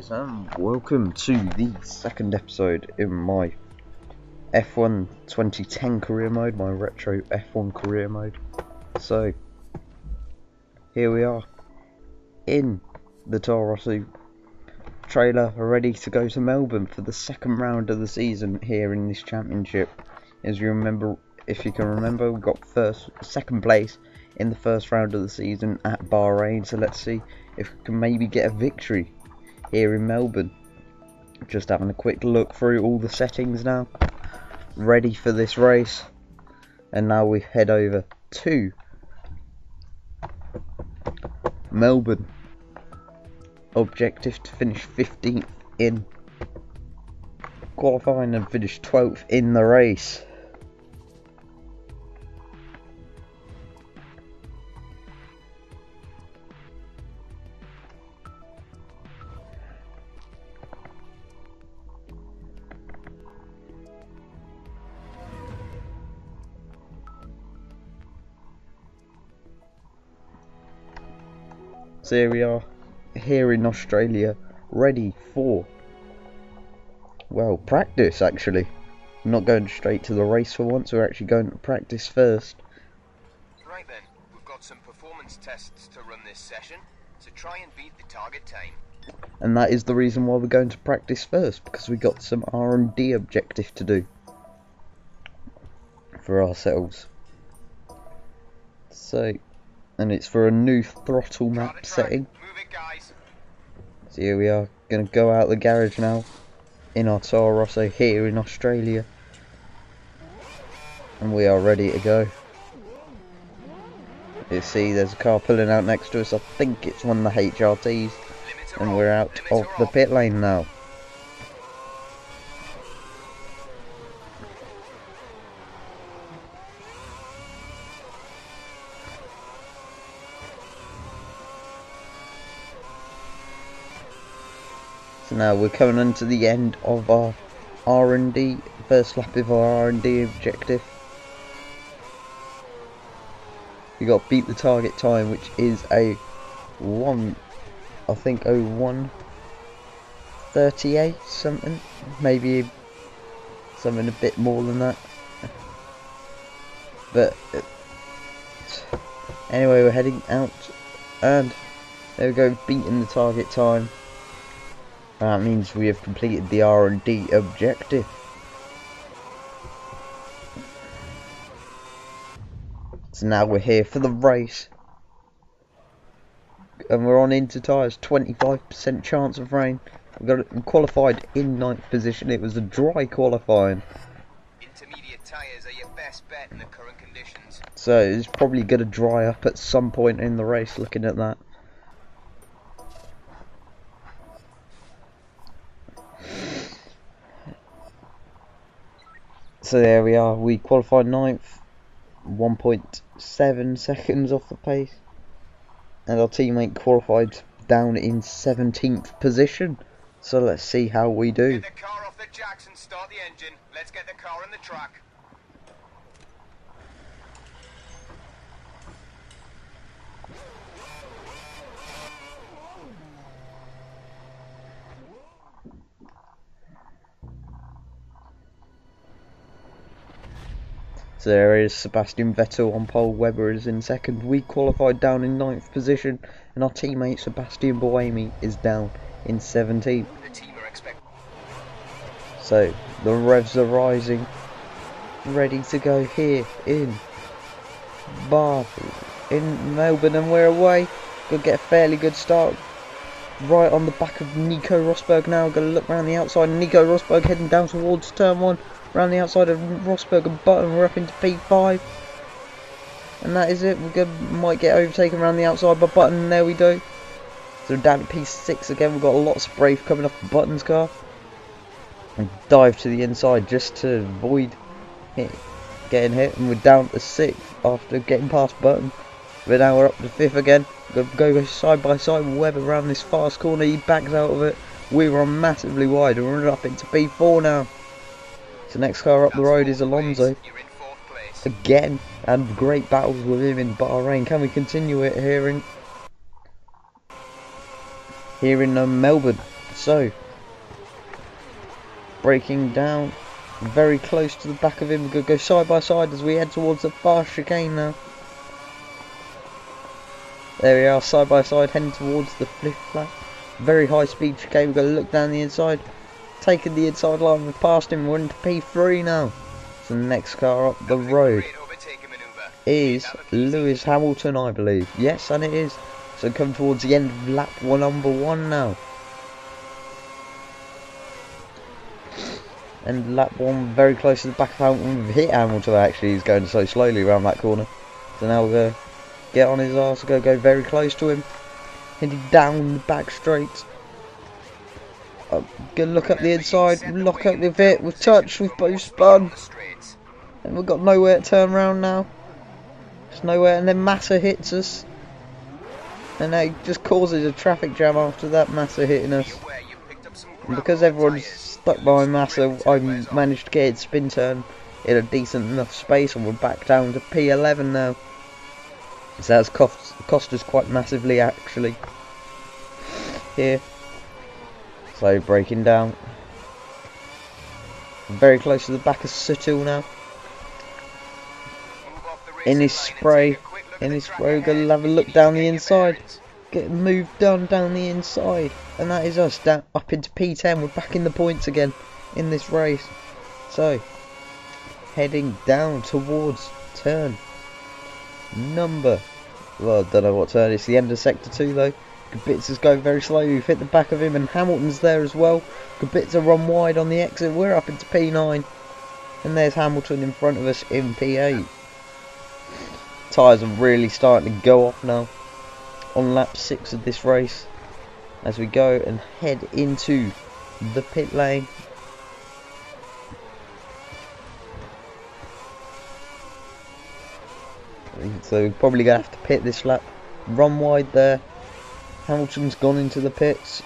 guys, and welcome to the second episode in my F1 2010 career mode, my retro F1 career mode. So, here we are, in the Toro Rosso trailer, ready to go to Melbourne for the second round of the season here in this championship. As you remember, if you can remember, we got second place in the first round of the season at Bahrain, so let's see if we can maybe get a victory here in Melbourne. Just having a quick look through all the settings now, ready for this race, and now we head over to Melbourne. Objective to finish 15th in qualifying and finish 12th in the race. So here we are, here in Australia, ready for, well, practice actually. I'm not going straight to the race for once, we're actually going to practice first. Right then, we've got some performance tests to run this session, so try and beat the target time. And that is the reason why we're going to practice first, because we got some R&D objective to do for ourselves. So, and it's for a new throttle map setting. Move it, guys. So here we are, going to go out the garage now in our Toro Rosso here in Australia, and we are ready to go. You see there's a car pulling out next to us, I think it's one of the HRTs, and we're out of the pit lane now. So now we're coming on to the end of our R&D, first lap of our R&D objective. We got to beat the target time, which is a 1:38 something, maybe something a bit more than that. But anyway, we're heading out, and there we go, beating the target time. That means we have completed the R&D objective. So now we're here for the race. And we're on into tyres, 25% chance of rain. We qualified in 9th position. It was a dry qualifying. Intermediate tyres are your best bet in the current conditions. So it's probably going to dry up at some point in the race, looking at that. So there we are, we qualified 9th, 1.7 seconds off the pace, and our teammate qualified down in 17th position. So let's see how we do. Get the car off the jacks and start the engine. Let's get the car on the track. So there is Sebastian Vettel on pole, Webber is in second. We qualified down in 9th position, and our teammate Sebastian Buemi is down in 17th. The team are expecting. So the revs are rising, ready to go here in Melbourne, and we're away. Gonna get a fairly good start. Right on the back of Nico Rosberg now. Gonna look around the outside. Nico Rosberg heading down towards turn 1. Around the outside of Rosberg and Button, we're up into P5, and that is it. We might get overtaken around the outside by Button, and there we do. So we're down to P6 again. We've got a lot of spray coming off Button's car, and dive to the inside just to avoid getting hit, and we're down to 6th after getting past Button. But now we're up to 5th again. Go side by side with Webber around this fast corner. He backs out of it. We were massively wide, and we're up into P4 now. So next car up the road is Alonso again, and great battles with him in Bahrain. Can we continue it here in Melbourne? So, braking down, very close to the back of him. We're going to go side by side as we head towards the fast chicane now. There we are, side by side, heading towards the flip flap. Very high speed chicane. We're going to look down the inside, taking the inside line. We're past him. We're into P3 now. So the next car up the road is Lewis Hamilton, I believe. Yes, and it is. So come towards the end of lap number 1 now. And lap 1 very close to the back of Hamilton. We've hit Hamilton actually, he's going so slowly around that corner. So now we're going to get on his arse, go very close to him. Heading down the back straight. Gonna look up the inside, lock up the bit, we've touched, we've both spun. And we've got nowhere to turn around now. There's nowhere, and then Massa hits us. And that just causes a traffic jam after that, Massa hitting us. And because everyone's stuck behind Massa, I managed to get it spin turn in a decent enough space, and we're back down to P11 now. So that's cost us quite massively actually here. So braking down, very close to the back of Sutil now. In his spray, we're going to have a look down the inside, get moved down the inside, and that is us down up into P10. We're back in the points again in this race. So heading down towards turn number, well, I don't know what turn, it's the end of sector 2 though. Kubica is going very slowly, we've hit the back of him, and Hamilton's there as well. Kubica run wide on the exit, we're up into P9, and there's Hamilton in front of us in P8. Tyres are really starting to go off now on lap 6 of this race as we go and head into the pit lane. So we're probably going to have to pit this lap. Run wide there. Hamilton's gone into the pits.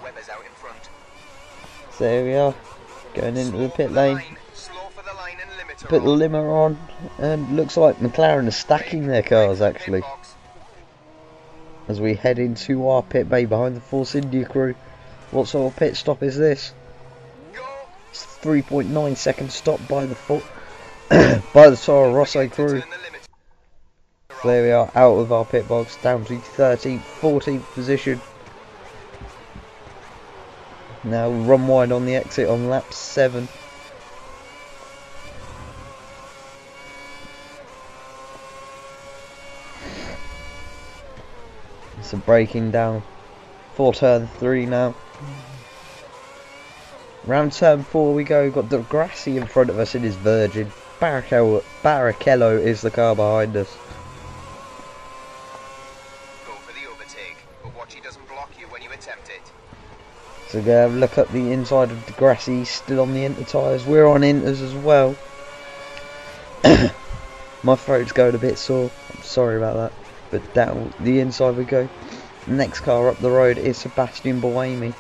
Webber's out in front. So there we are, going into the pit lane. Put the limiter on, and looks like McLaren are stacking their cars actually. As we head into our pit bay behind the Force India crew. What sort of pit stop is this? It's a 3.9 second stop by the by the Toro Rosso crew. So there we are, out of our pit box, down to 13th, 14th position. Now run wide on the exit on lap 7. So braking down for turn 3 now. Round turn 4 we go. We've got the Grassi in front of us in his Virgin. Barrichello is the car behind us. Go for the overtake, but watch he doesn't block you when you attempt it. So go have a look at the inside of the Grassi. He's still on the Inter tyres. We're on Inters as well. My throat's going a bit sore. I'm sorry about that. But down the inside we go. Next car up the road is Sebastian Buemi,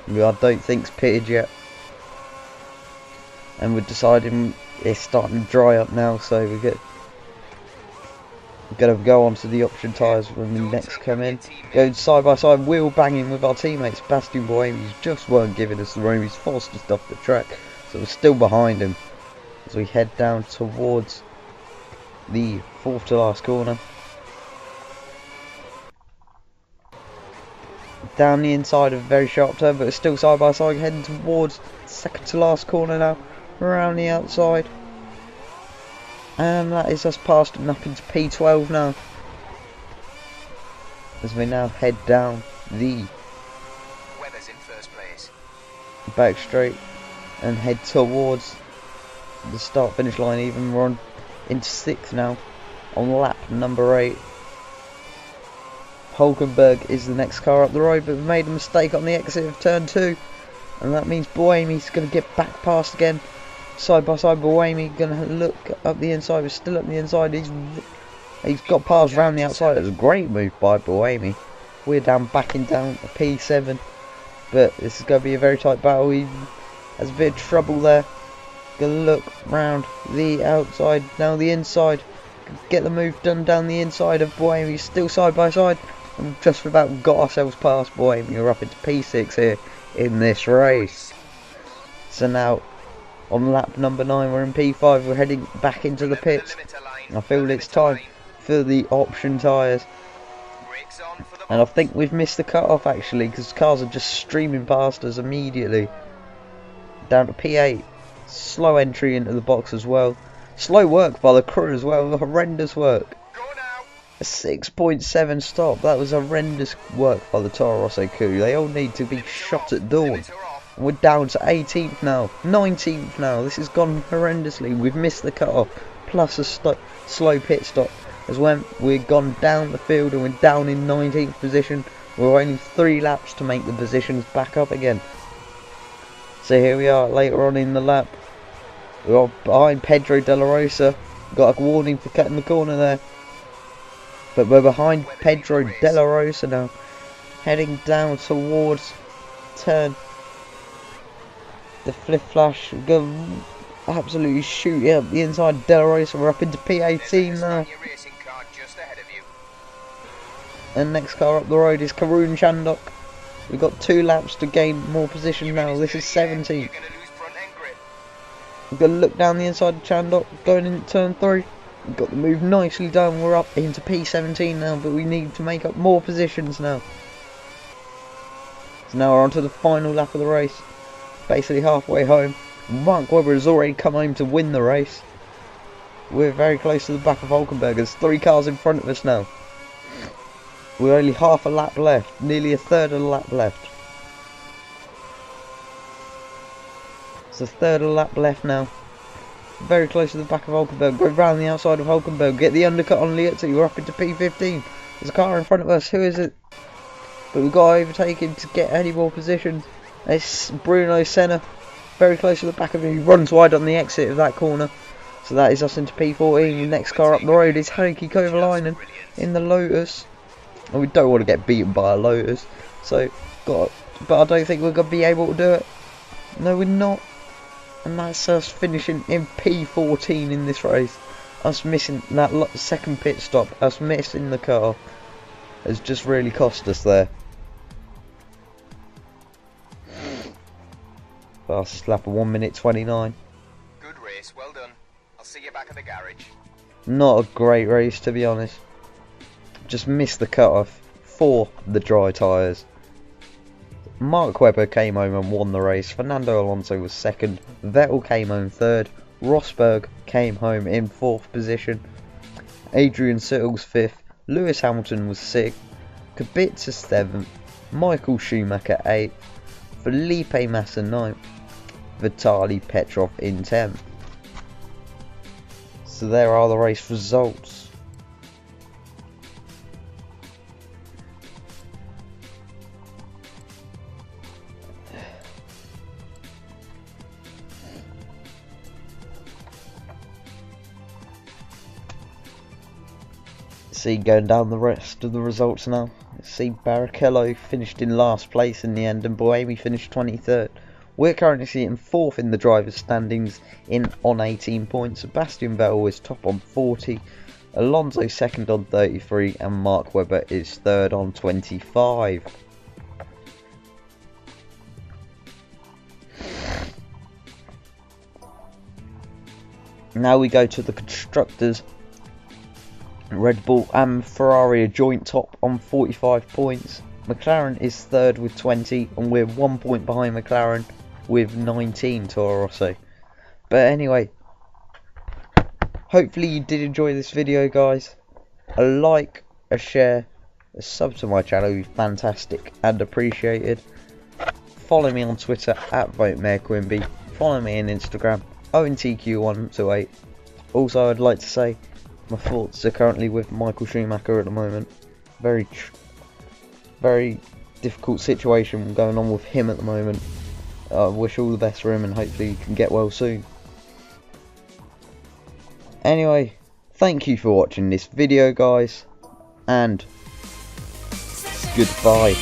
who I don't think's pitted yet. And we're deciding it's starting to dry up now, so we're going to go on to the option tyres when we next come in. Going side by side, wheel banging with our teammate Sebastian Buemi. Just weren't giving us the room, he's forced us off the track, so we're still behind him as we head down towards the 4th to last corner. Down the inside of a very sharp turn, but it's still side by side, heading towards the 2nd to last corner now, around the outside. And that is us past and up into P12 now, as we now head down the Webber's in first place. back straight and head towards the start finish line. Even we're on into 6th now on lap number 8. Hulkenberg is the next car up the road, but we made a mistake on the exit of turn 2, and that means Buemi's going to get back past again. Side by side, Buemi going to look up the inside. We're still up the inside. He's got past round the outside. It was a great move by Buemi. We're backing down to P7, but this is going to be a very tight battle. He has a bit of trouble there. Going to look round the outside, now the inside. Get the move done down the inside of Buemi. Still side by side. and just about got ourselves past Bohemia. We're up into P6 here in this race. So now on lap number 9 we're in P5, we're heading back into the pits. I feel it's time for the option tyres. And I think we've missed the cut-off actually, because cars are just streaming past us immediately. Down to P8. Slow entry into the box as well. Slow work by the crew as well. Horrendous work. A 6.7 stop. That was horrendous work by the Toro Rosso crew. They all need to be shot at dawn. And we're down to 18th now. 19th now. This has gone horrendously. We've missed the cut-off. Plus a slow pit stop. As when we've gone down the field and we're down in 19th position. We're only 3 laps to make the positions back up again. So here we are later on in the lap. We're behind Pedro De La Rosa. Got a warning for cutting the corner there. But we're behind Pedro De La Rosa now. Heading down towards turn. The flip flash. Go absolutely shoot up the inside of De La Rosa. We're up into P18 now. And next car up the road is Karun Chandok. We've got 2 laps to gain more position now. This is 17th. We've got to look down the inside of Chandok going into turn 3. We've got to move nicely down. We're up into P17 now, but we need to make up more positions now. So now we're on to the final lap of the race. Basically halfway home. Mark Webber has already come home to win the race. We're very close to the back of Hulkenberg. There's 3 cars in front of us now. We're only half a lap left, nearly a third of a lap left. It's a third of a lap left now. Very close to the back of Hulkenberg. Go round the outside of Hulkenberg. Get the undercut on Liuzzi. We're up into P15. There's a car in front of us. Who is it? But we've got to overtake him to get any more position. It's Bruno Senna. Very close to the back of him. He runs wide on the exit of that corner. So that is us into P14. The next car up the road is Heikki Kovalainen in the Lotus. And we don't want to get beaten by a Lotus. So, but I don't think we're going to be able to do it. No, we're not. And that's us finishing in P14 in this race. Us missing that second pit stop, us missing the car, has just really cost us there. Fastest lap of 1:29. Good race, well done. I'll see you back at the garage. Not a great race, to be honest. Just missed the cut-off for the dry tyres. Mark Webber came home and won the race. Fernando Alonso was second. Vettel came home third. Rosberg came home in 4th position. Adrian Settles 5th. Lewis Hamilton was 6th. Kubica 7th. Michael Schumacher 8th. Felipe Massa 9th. Vitaly Petrov in 10th. So there are the race results. See, going down the rest of the results now. See, Barrichello finished in last place in the end, and Buemi finished 23rd. We're currently sitting 4th in the drivers' standings on 18 points. Sebastian Vettel is top on 40, Alonso second on 33, and Mark Webber is third on 25. Now we go to the constructors. Red Bull and Ferrari are joint top on 45 points. McLaren is third with 20, and we're 1 point behind McLaren with 19 Toro Rosso. But anyway, hopefully you did enjoy this video, guys. A like, a share, a sub to my channel would be fantastic and appreciated. Follow me on Twitter at VoteMayorQuimby. Follow me on Instagram, ONTQ128. Also, I'd like to say, my thoughts are currently with Michael Schumacher at the moment. Very difficult situation going on with him at the moment. I wish all the best for him and hopefully he can get well soon. Anyway, thank you for watching this video, guys, and goodbye.